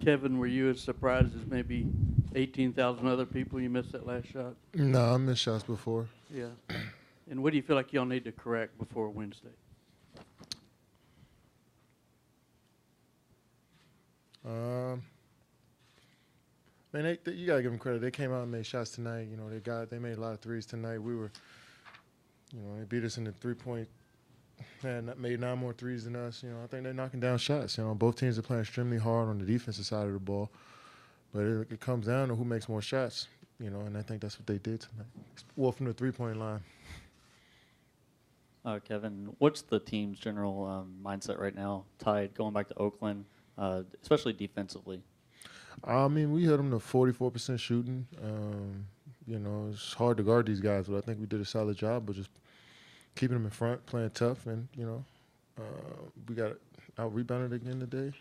Kevin, were you as surprised as maybe 18,000 other people you missed that last shot? No, I missed shots before. Yeah. And what do you feel like y'all need to correct before Wednesday? Man, you gotta give them credit. They came out and made shots tonight. You know, they made a lot of threes tonight. They beat us in the 3-point. Man, made 9 more threes than us. You know, I think they're knocking down shots. You know, both teams are playing extremely hard on the defensive side of the ball, but it comes down to who makes more shots. You know, and I think that's what they did tonight. Well, from the 3-point line. Kevin, what's the team's general mindset right now, tied going back to Oakland, especially defensively? I mean, we hit them to 44% shooting. You know, it's hard to guard these guys, but I think we did a solid job of just keeping them in front, playing tough, and, you know, we got out-rebounded again today.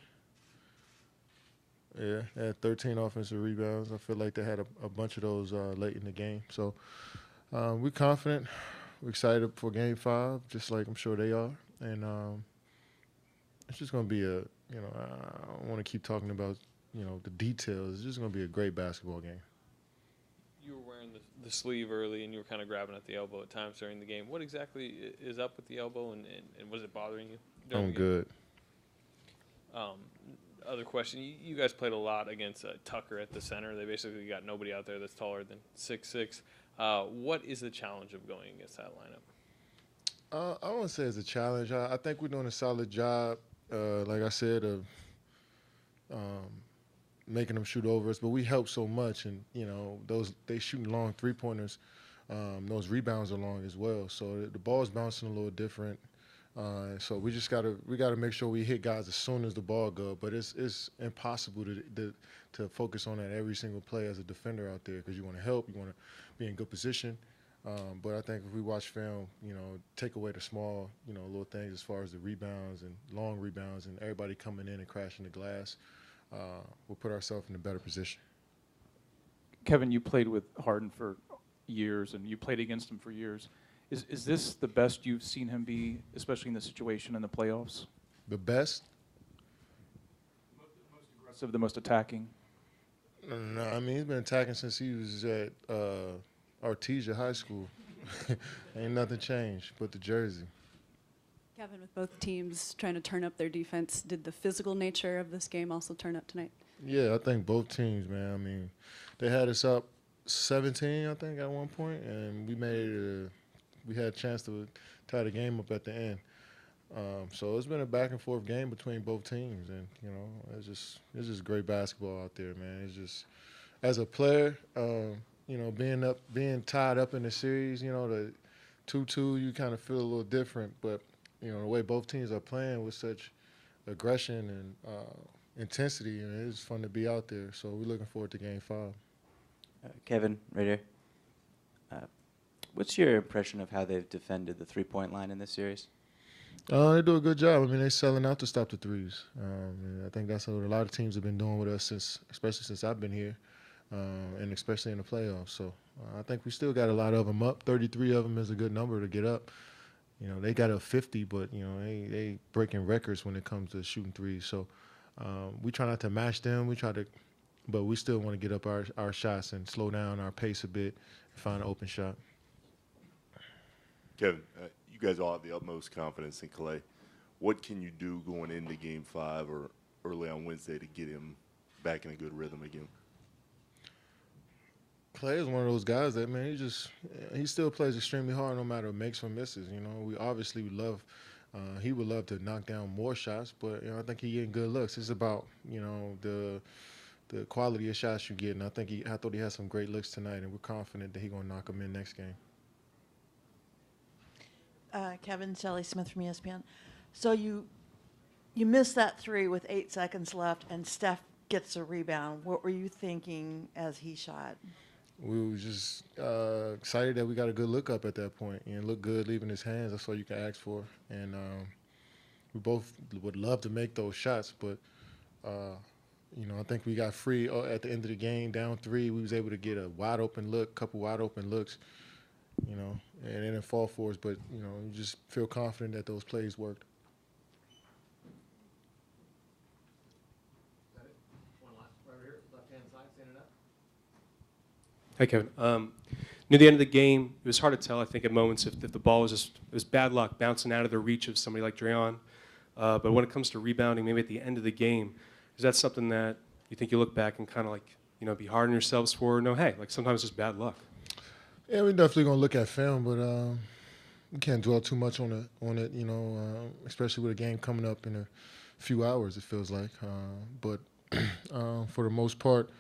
Yeah, they had 13 offensive rebounds. I feel like they had a bunch of those late in the game. So we're confident. We're excited for Game 5, just like I'm sure they are. And it's just going to be you know, I don't want to keep talking about, you know, the details. It's just going to be a great basketball game. You were wearing the sleeve early, and you were kind of grabbing at the elbow at times during the game. What exactly is up with the elbow, and was it bothering you during the game? Good. Other question, you guys played a lot against Tucker at the center. They basically got nobody out there that's taller than 6'6". What is the challenge of going against that lineup? I wouldn't say it's a challenge. I think we're doing a solid job, like I said, of making them shoot over us. But we help so much, and you know, they shooting long 3-pointers. Those rebounds are long as well. So the ball's bouncing a little different. So we gotta make sure we hit guys as soon as the ball goes. But it's impossible to focus on that every single play as a defender out there, because you want to help, you want to be in good position. But I think if we watch film, you know, take away the small, you know, little things as far as the rebounds and long rebounds and everybody coming in and crashing the glass, we'll put ourselves in a better position. Kevin, you played with Harden for years, and you played against him for years. Is this the best you've seen him be, especially in the situation in the playoffs? The best? Most aggressive, the most attacking? No, I mean, he's been attacking since he was at Artesia High School. Ain't nothing changed but the jersey. Kevin, with both teams trying to turn up their defense, did the physical nature of this game also turn up tonight? Yeah, I think both teams, man. I mean, they had us up 17, I think, at one point, and we had a chance to tie the game up at the end. So it's been a back and forth game between both teams, and you know, it's just great basketball out there, man. It's just, as a player, you know, being tied up in the series, you know, the 2-2, you kind of feel a little different, but you know, the way both teams are playing with such aggression and intensity, and it's fun to be out there. So we're looking forward to Game 5. Kevin, right here. What's your impression of how they've defended the 3-point line in this series? They do a good job. I mean, they're selling out to stop the threes. And I think that's what a lot of teams have been doing with us especially since I've been here, and especially in the playoffs. So I think we still got a lot of them up. 33 of them is a good number to get up. You know, they got up 50, but you know, they breaking records when it comes to shooting threes. So we try not to match them. But we still want to get up our shots and slow down our pace a bit and find an open shot. Kevin, you guys all have the utmost confidence in Clay. What can you do going into Game 5 or early on Wednesday to get him back in a good rhythm again? Clay is one of those guys that, man, he still plays extremely hard no matter makes or misses. You know, he would love to knock down more shots, but you know, I think he's getting good looks. It's about, you know, the quality of shots you get, and I thought he had some great looks tonight, and we're confident that he's gonna knock them in next game. Kevin, Sally Smith from ESPN. So you missed that 3 with 8 seconds left, and Steph gets a rebound. What were you thinking as he shot? We were just excited that we got a good look up at that point, and looked good leaving his hands. That's all you can ask for. And we both would love to make those shots, but you know, I think we got free at the end of the game, down 3. We was able to get a couple wide open looks, you know, and it didn't fall for us. But you know, you just feel confident that those plays worked. One Hi, Kevin. Near the end of the game, it was hard to tell, I think, at moments if the ball was just, it was bad luck bouncing out of the reach of somebody like Durant. But when it comes to rebounding, maybe at the end of the game, is that something that you think you look back and kind of like, you know, be hard on yourselves for? No, hey, like sometimes it's just bad luck. Yeah, we're definitely gonna look at film, but we can't dwell too much on it. You know, especially with a game coming up in a few hours. It feels like, but for the most part,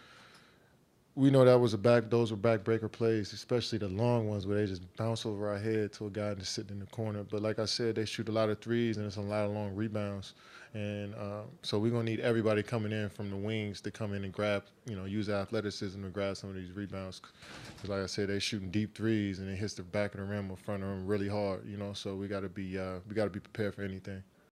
we know that was those were backbreaker plays, especially the long ones where they just bounce over our head to a guy just sitting in the corner. But like I said, they shoot a lot of threes and it's a lot of long rebounds. And so we're going to need everybody coming in from the wings to come in and grab, you know, use athleticism to grab some of these rebounds. Because like I said, they shooting deep threes and it hits the back of the rim or front of the rim really hard, you know. So we got to be prepared for anything.